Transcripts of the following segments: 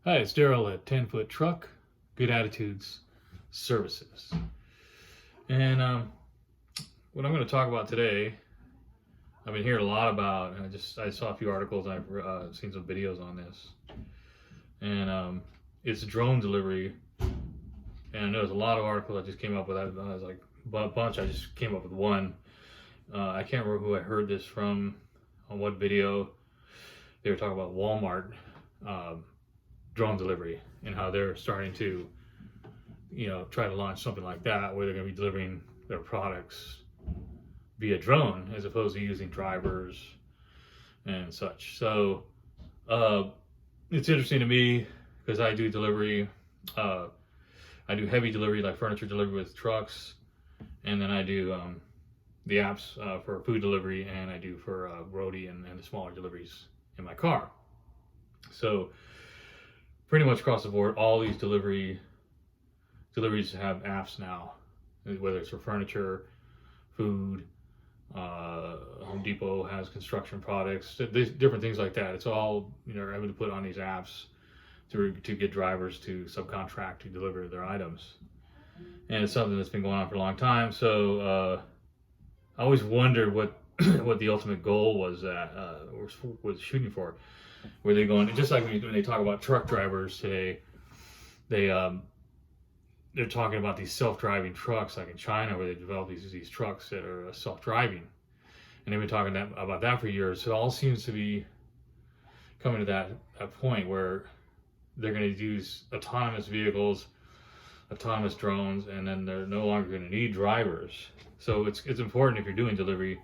Hi, it's Daryl at 10 Foot Truck, Good Attitudes Services. And what I'm going to talk about today, I've been hearing a lot about, and I saw a few articles, I've seen some videos on this. And it's drone delivery. And there's a lot of articles I just came up with. I was like a bunch, I just came up with one. I can't remember who I heard this from, on what video. They were talking about Walmart drone delivery and how they're starting to, try to launch something like that where they're going to be delivering their products via drone as opposed to using drivers and such. So it's interesting to me because I do delivery. I do heavy delivery like furniture delivery with trucks, and then I do the apps for food delivery, and I do for roadie and the smaller deliveries in my car. So pretty much across the board, all these deliveries have apps now, whether it's for furniture, food, Home Depot has construction products, different things like that. It's all, able to put on these apps to get drivers to subcontract to deliver their items. And it's something that's been going on for a long time. So I always wondered what what the ultimate goal was was shooting for. Were they going, just like when they talk about truck drivers today, they're talking about these self-driving trucks like in China where they develop these trucks that are self-driving, and they've been talking about that for years. So it all seems to be coming to that point where they're going to use autonomous vehicles, autonomous drones, and then they're no longer going to need drivers. So it's important if you're doing delivery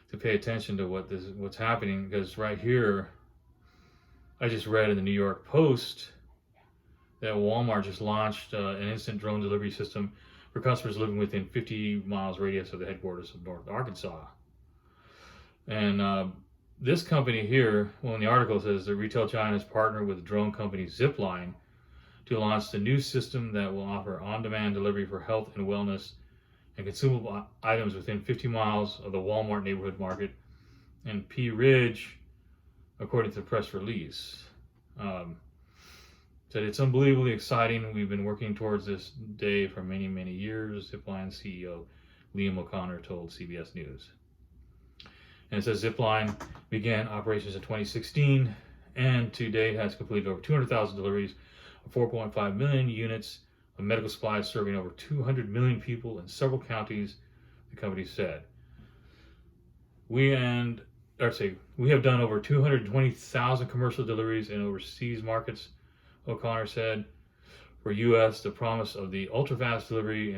to pay attention to what's happening, because right here I just read in the New York Post that Walmart just launched an instant drone delivery system for customers living within 50 miles radius of the headquarters of North Arkansas. And this company here, well, in the article says that Retail China has partnered with drone company Zipline to launch the new system that will offer on-demand delivery for health and wellness and consumable items within 50 miles of the Walmart neighborhood market in Pea Ridge, according to the press release. Said it's unbelievably exciting. We've been working towards this day for many, many years, Zipline CEO Liam O'Connor told CBS News. And it says Zipline began operations in 2016 and to date has completed over 200,000 deliveries of 4.5 million units of medical supplies serving over 200 million people in several counties, the company said. We have done over 220,000 commercial deliveries in overseas markets, O'Connor said. For U.S., the promise of the ultra-fast delivery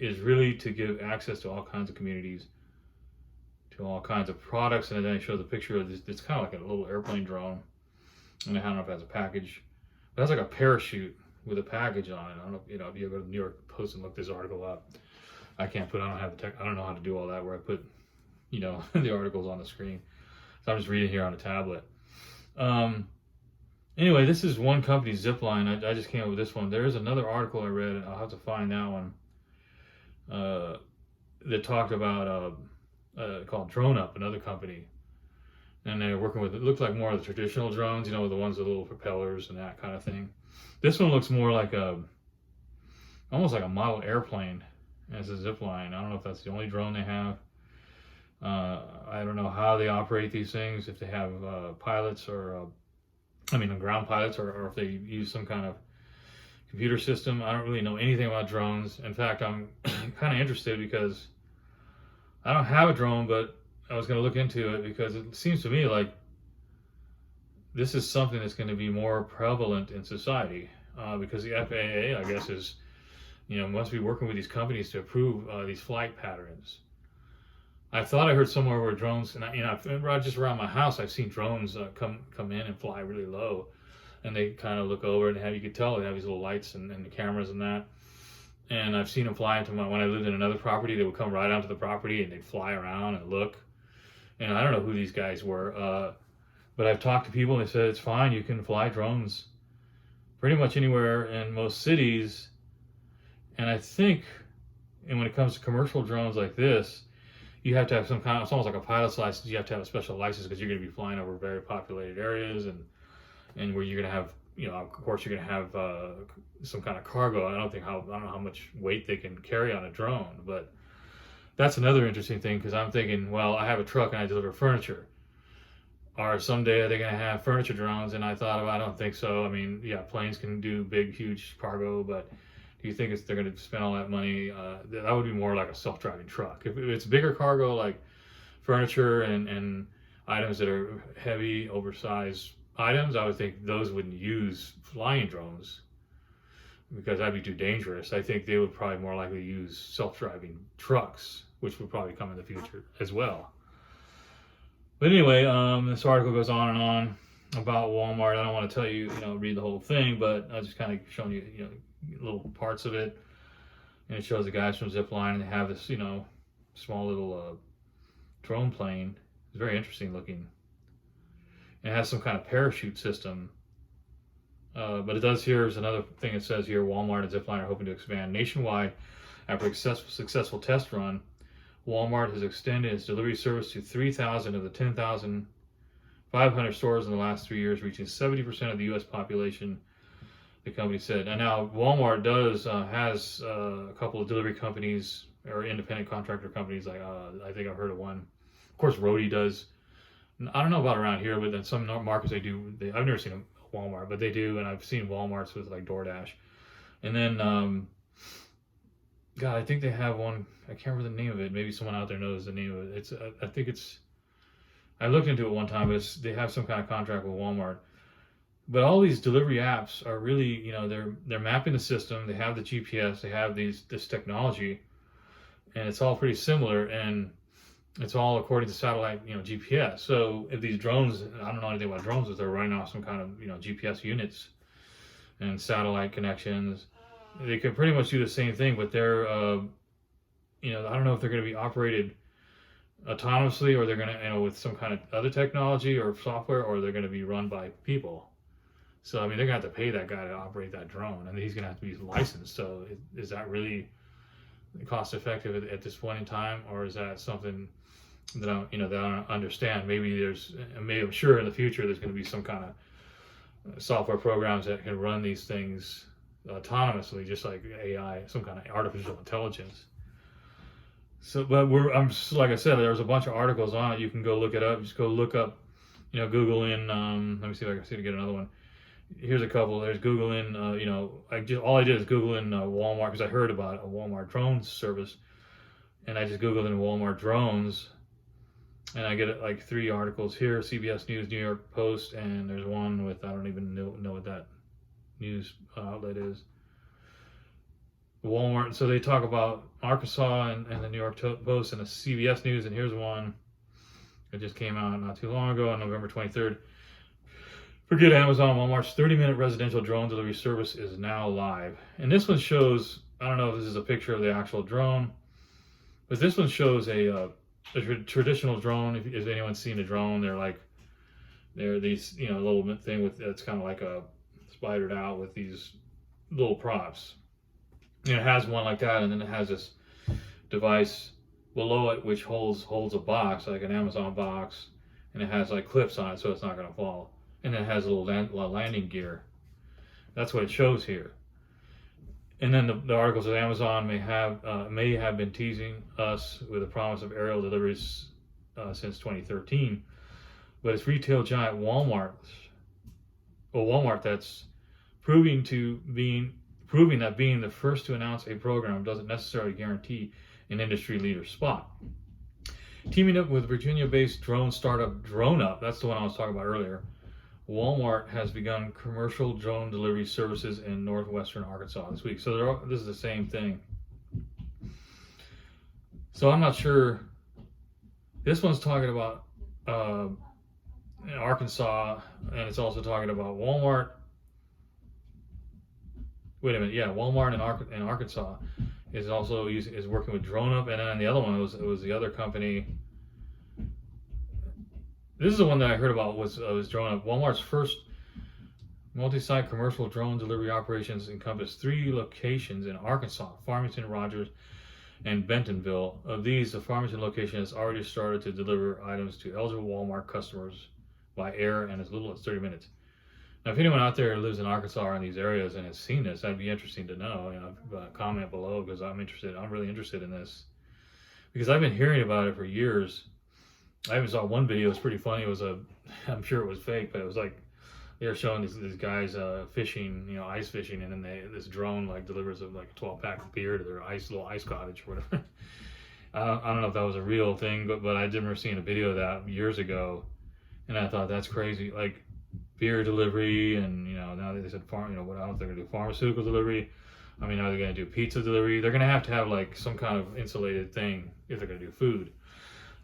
is really to give access to all kinds of communities, to all kinds of products. And then I show the picture of this. It's kind of like a little airplane drone. And I don't know if it has a package. But it has like a parachute with a package on it. I don't know, if you go to the New York Post and look this article up. I don't know how to do all that where I put, the articles on the screen. So I'm just reading here on a tablet. Anyway, this is one company, Zipline. I just came up with this one. There is another article I read, and I'll have to find that one, that talked about called Drone Up, another company. And they're working with, it looked like more of the traditional drones, the ones with little propellers and that kind of thing. This one looks more like almost like a model airplane as a Zipline. I don't know if that's the only drone they have. I don't know how they operate these things, if they have pilots or, ground pilots, or if they use some kind of computer system. I don't really know anything about drones. In fact, I'm kind of interested because I don't have a drone, but I was going to look into it because it seems to me like this is something that's going to be more prevalent in society, because the FAA, I guess, is, must be working with these companies to approve these flight patterns. I thought I heard somewhere where drones, and just around my house, I've seen drones come in and fly really low, and they kind of look over and you could tell they have these little lights and the cameras and that. And I've seen them fly when I lived in another property, they would come right onto the property and they'd fly around and look. And I don't know who these guys were, but I've talked to people and they said it's fine. You can fly drones pretty much anywhere in most cities. And I think, and when it comes to commercial drones like this, you have to have some kind of, it's almost like a pilot's license. You have to have a special license because you're going to be flying over very populated areas and where you're going to have of course, you're going to have some kind of cargo. I don't know how much weight they can carry on a drone, but that's another interesting thing because I'm thinking, well, I have a truck and I deliver furniture. Or someday are they going to have furniture drones? And I thought, well, I don't think so. I mean, yeah, planes can do big, huge cargo, but do you think they're going to spend all that money? That would be more like a self-driving truck. If it's bigger cargo like furniture and items that are heavy, oversized items, I would think those wouldn't use flying drones because that'd be too dangerous. I think they would probably more likely use self-driving trucks, which would probably come in the future as well. But anyway, this article goes on and on about Walmart. I don't want to tell you, read the whole thing, but I just kind of showing you, little parts of it. And it shows the guys from Zipline, and they have this, small little drone plane. It's very interesting looking. And it has some kind of parachute system. But it does here's another thing it says here: Walmart and Zipline are hoping to expand nationwide after a successful test run. Walmart has extended its delivery service to 3,000 of the 10,500 stores in the last 3 years, reaching 70% of the U.S. population, the company said. And now Walmart has a couple of delivery companies or independent contractor companies. Like I think I've heard of one. Of course, Roadie does. I don't know about around here, but in some markets they do. I've never seen a Walmart, but they do, and I've seen Walmarts with like DoorDash. And then God, I think they have one. I can't remember the name of it. Maybe someone out there knows the name of it. I think it's. I looked into it one time, but they have some kind of contract with Walmart. But all these delivery apps are really, they're mapping the system. They have the GPS. They have this technology, and it's all pretty similar. And it's all according to satellite, GPS. So if these drones, I don't know anything about drones, if they're running off some kind of, GPS units and satellite connections. They can pretty much do the same thing, but they're, I don't know if they're going to be operated autonomously or they're going to, with some kind of other technology or software, or they're going to be run by people. So, I mean, they're going to have to pay that guy to operate that drone, and he's going to have to be licensed. So, is that really cost effective at this point in time, or is that something that I don't understand? Maybe I'm sure in the future there's going to be some kind of software programs that can run these things autonomously, just like AI, some kind of artificial intelligence. So, but like I said, there's a bunch of articles on it. You can go look it up. Just go look up, Google in. Let me see if I can see to get another one. Here's a couple. There's Google in. All I did is Google in Walmart because I heard about a Walmart drone service, and I just Googled in Walmart drones, and I get like 3 articles here: CBS News, New York Post, and there's one with I don't even know what that news outlet is. Walmart. So they talk about Arkansas and the New York Post and the CBS News. And here's one that just came out not too long ago on November 23rd. Forget Amazon. Walmart's 30-minute residential drone delivery service is now live. And this one shows, I don't know if this is a picture of the actual drone, but this one shows a traditional drone. If anyone's seen a drone, they're these, little thing with, it's kind of like a spidered out with these little props. It has one like that, and then it has this device below it which holds a box, like an Amazon box, and it has like clips on it so it's not going to fall. And then it has a little landing gear. That's what it shows here. And then the article says Amazon may have been teasing us with a promise of aerial deliveries since 2013, but it's retail giant Walmart that's proving that being the first to announce a program doesn't necessarily guarantee an industry leader spot. Teaming up with Virginia-based drone startup DroneUp, that's the one I was talking about earlier, Walmart has begun commercial drone delivery services in Northwestern Arkansas this week. So this is the same thing. So I'm not sure. This one's talking about Arkansas, and it's also talking about Walmart. Wait a minute, yeah, Walmart in Arkansas is also working with DroneUp, and then the other one it was the other company. This is the one that I heard about was DroneUp. Walmart's first multi-site commercial drone delivery operations encompass 3 locations in Arkansas: Farmington, Rogers, and Bentonville. Of these, the Farmington location has already started to deliver items to eligible Walmart customers by air in as little as 30 minutes. Now, if anyone out there lives in Arkansas or in these areas and has seen this, that'd be interesting to know. Comment below, because I'm interested. I'm really interested in this because I've been hearing about it for years. I even saw one video. It was pretty funny. It was I'm sure it was fake, but it was like they were showing these guys fishing, ice fishing, and then this drone like delivers like a 12-pack of beer to their little ice cottage or whatever. I don't know if that was a real thing, but I remember seeing a video of that years ago, and I thought that's crazy. Like beer delivery, and now they said I don't know if they're gonna do pharmaceutical delivery. I mean, are they gonna do pizza delivery? They're gonna have like some kind of insulated thing if they're gonna do food.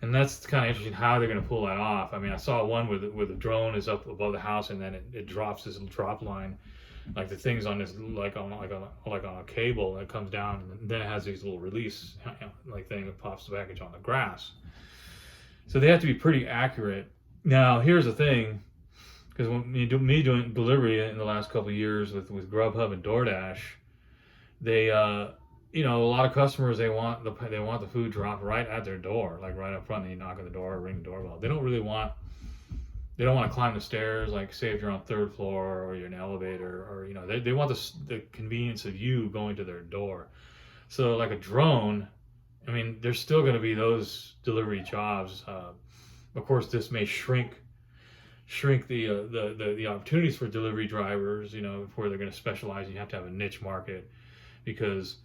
And that's kind of interesting how they're going to pull that off. I mean, I saw one where the drone is up above the house, and then it drops this little drop line, like the thing's on this like on a cable that comes down, and then it has these little release like thing that pops the package on the grass. So they have to be pretty accurate. Now, here's the thing, because when me doing delivery in the last couple of years with Grubhub and DoorDash, they a lot of customers, they want the food dropped right at their door, like right up front. And you knock on the door or ring the doorbell. They don't want to climb the stairs, like say if you're on third floor or you're in an elevator, or they want the convenience of you going to their door. So like a drone, I mean, there's still going to be those delivery jobs. Of course, this may shrink the opportunities for delivery drivers. Where they're going to specialize. You have to have a niche market, because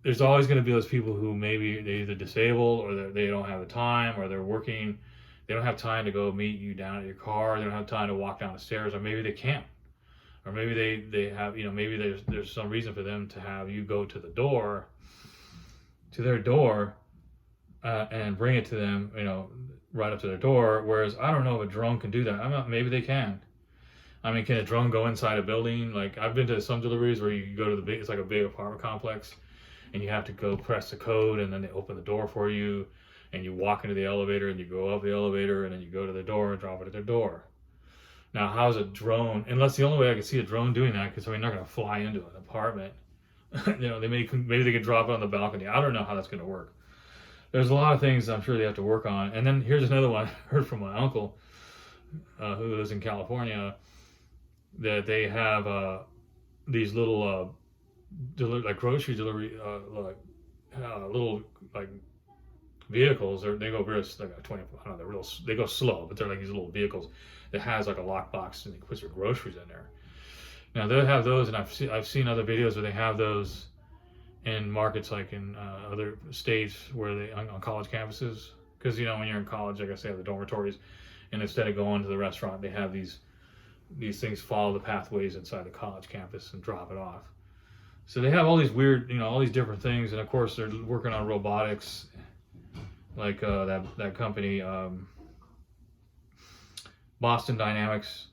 there's always going to be those people who maybe they're either disabled, or they don't have the time, or they're working. They don't have time to go meet you down at your car. They don't have time to walk down the stairs, or maybe they can't, or maybe they have maybe there's some reason for them to have you go to their door, and bring it to them, right up to their door. Whereas I don't know if a drone can do that. Maybe they can. I mean, can a drone go inside a building? Like I've been to some deliveries where you go to it's like a big apartment complex, and you have to go press the code, and then they open the door for you, and you walk into the elevator, and you go up the elevator, and then you go to the door and drop it at their door. Now, how's a drone? Unless the only way I could see a drone doing that, because they're not going to fly into an apartment. Maybe they could drop it on the balcony. I don't know how that's going to work. There's a lot of things I'm sure they have to work on. And then here's another one I heard from my uncle, who lives in California, that they have these little like grocery delivery little like vehicles. They go very like a 20. I don't know. They go slow, but they're like these little vehicles that has like a lockbox, and they put your groceries in there. Now they'll have those, and I've seen other videos where they have those in markets like in other states where they on college campuses, because when you're in college, I guess they have the dormitories, and instead of going to the restaurant, they have these things follow the pathways inside the college campus and drop it off. So they have all these weird, all these different things, and of course they're working on robotics, like that company, Boston Dynamics.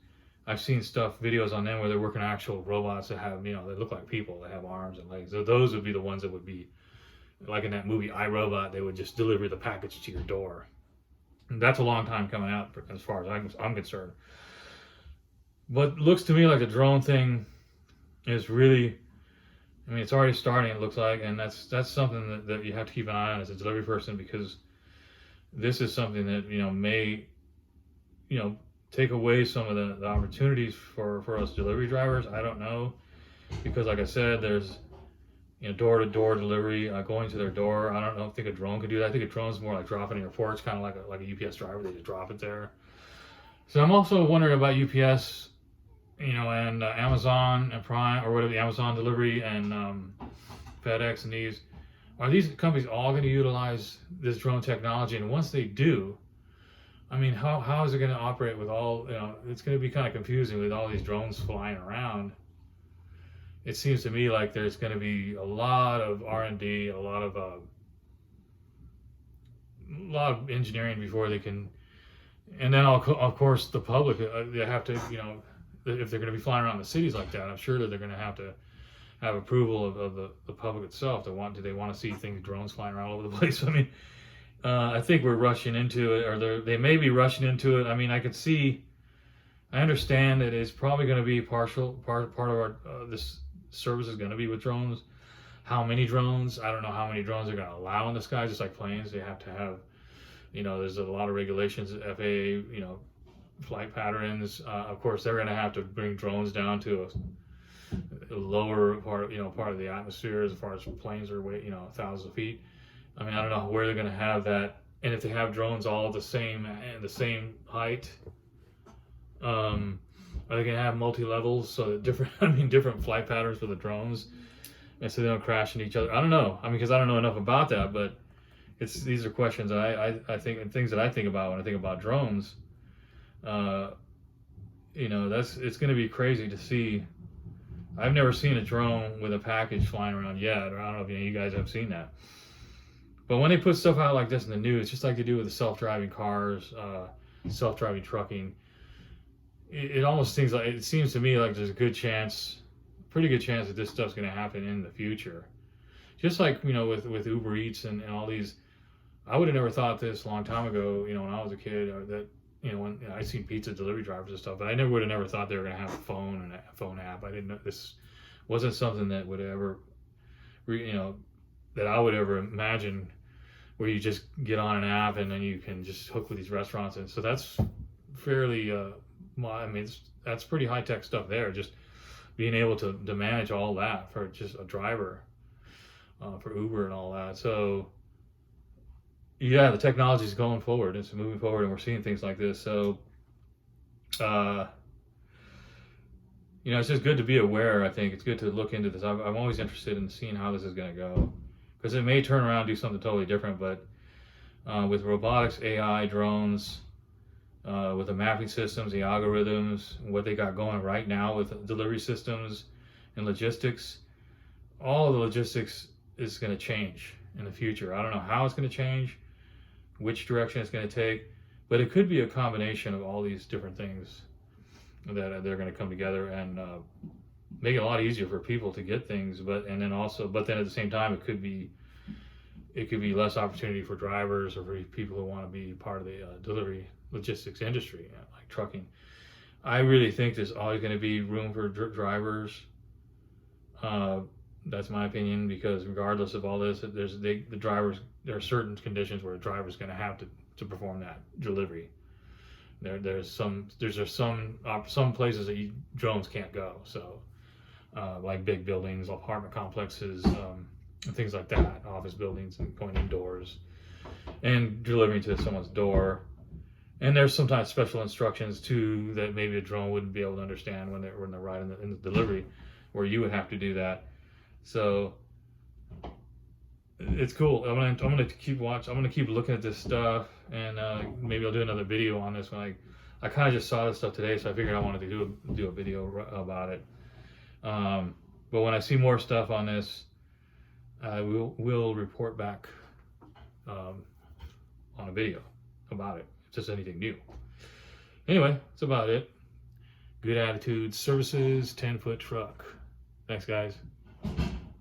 I've seen videos on them where they're working on actual robots that have, they look like people. They have arms and legs. So those would be the ones that would be, like in that movie iRobot, they would just deliver the package to your door. And that's a long time coming out as far as I'm concerned. But looks to me like the drone thing is really, it's already starting, it looks like, and that's something that you have to keep an eye on as a delivery person, because this is something that, may, take away some of the opportunities for us delivery drivers. I don't know, because like I said, there's, door-to-door delivery, going to their door. I don't think a drone could do that. I think a drone's more like dropping in your porch, kind of like a UPS driver. They just drop it there. So I'm also wondering about UPS, and Amazon and Prime, or whatever, the Amazon delivery and FedEx, and these. Are these companies all going to utilize this drone technology? And once they do, how is it going to operate with all, it's going to be kind of confusing with all these drones flying around. It seems to me like there's going to be a lot of R&D, a lot of engineering before they can, and then of course the public, they have to, if they're going to be flying around the cities like that, I'm sure that they're going to have approval of the public itself. Do they want to see drones flying around all over the place? I think we're rushing into it, or they may be rushing into it. I understand that it's probably going to be part of our this service is going to be with drones. How many drones? I don't know how many drones they're going to allow in the sky. Just like planes, they have to have, there's a lot of regulations, FAA, flight patterns. Of course, they're going to have to bring drones down to a lower part, part of the atmosphere as far as planes are thousands of feet. I mean, I don't know where they're going to have that, and if they have drones all the same height, are they going to have multi-levels so that different flight patterns for the drones, and so they don't crash into each other? I don't know. I mean, because I don't know enough about that, but these are questions that I think, and things that I think about when I think about drones. It's going to be crazy to see. I've never seen a drone with a package flying around yet, or I don't know if you guys have seen that. But when they put stuff out like this in the news, just like they do with the self-driving cars, self-driving trucking, it almost seems to me like there's a pretty good chance that this stuff's going to happen in the future. Just like with Uber Eats and all these, I would have never thought this a long time ago. When I was a kid, that when I seen pizza delivery drivers and stuff, but I would have never thought they were going to have a phone and a phone app. I didn't know this wasn't something that would ever, that I would ever imagine, where you just get on an app and then you can just hook with these restaurants. And so that's fairly, that's pretty high tech stuff there. Just being able to manage all that for just a driver, for Uber and all that. So yeah, the technology is going forward. It's moving forward, and we're seeing things like this. So, it's just good to be aware. I think it's good to look into this. I'm always interested in seeing how this is going to go, because it may turn around and do something totally different. But with robotics, AI, drones, with the mapping systems, the algorithms, what they got going right now with delivery systems and logistics, all of the logistics is going to change in the future. I don't know how it's going to change, which direction it's going to take, but it could be a combination of all these different things that they're going to come together and make it a lot easier for people to get things. But then at the same time, it could be less opportunity for drivers or for people who want to be part of the delivery logistics industry, like trucking. I really think there's always going to be room for drivers. That's my opinion, because regardless of all this, there are certain conditions where a driver's going to have to perform that delivery. There's some places that drones can't go. So like big buildings, apartment complexes, and things like that, office buildings, and going indoors and delivering to someone's door. And there's sometimes special instructions too that maybe a drone wouldn't be able to understand when they're riding in the delivery, where you would have to do that. So it's cool. I'm gonna keep watching. I'm gonna keep looking at this stuff, and maybe I'll do another video on this one. I kind of just saw this stuff today, so I figured I wanted to do a video about it. But when I see more stuff on this, I will report back on a video about it. If there's anything new. Anyway, that's about it. Good attitude services, 10-foot truck. Thanks, guys.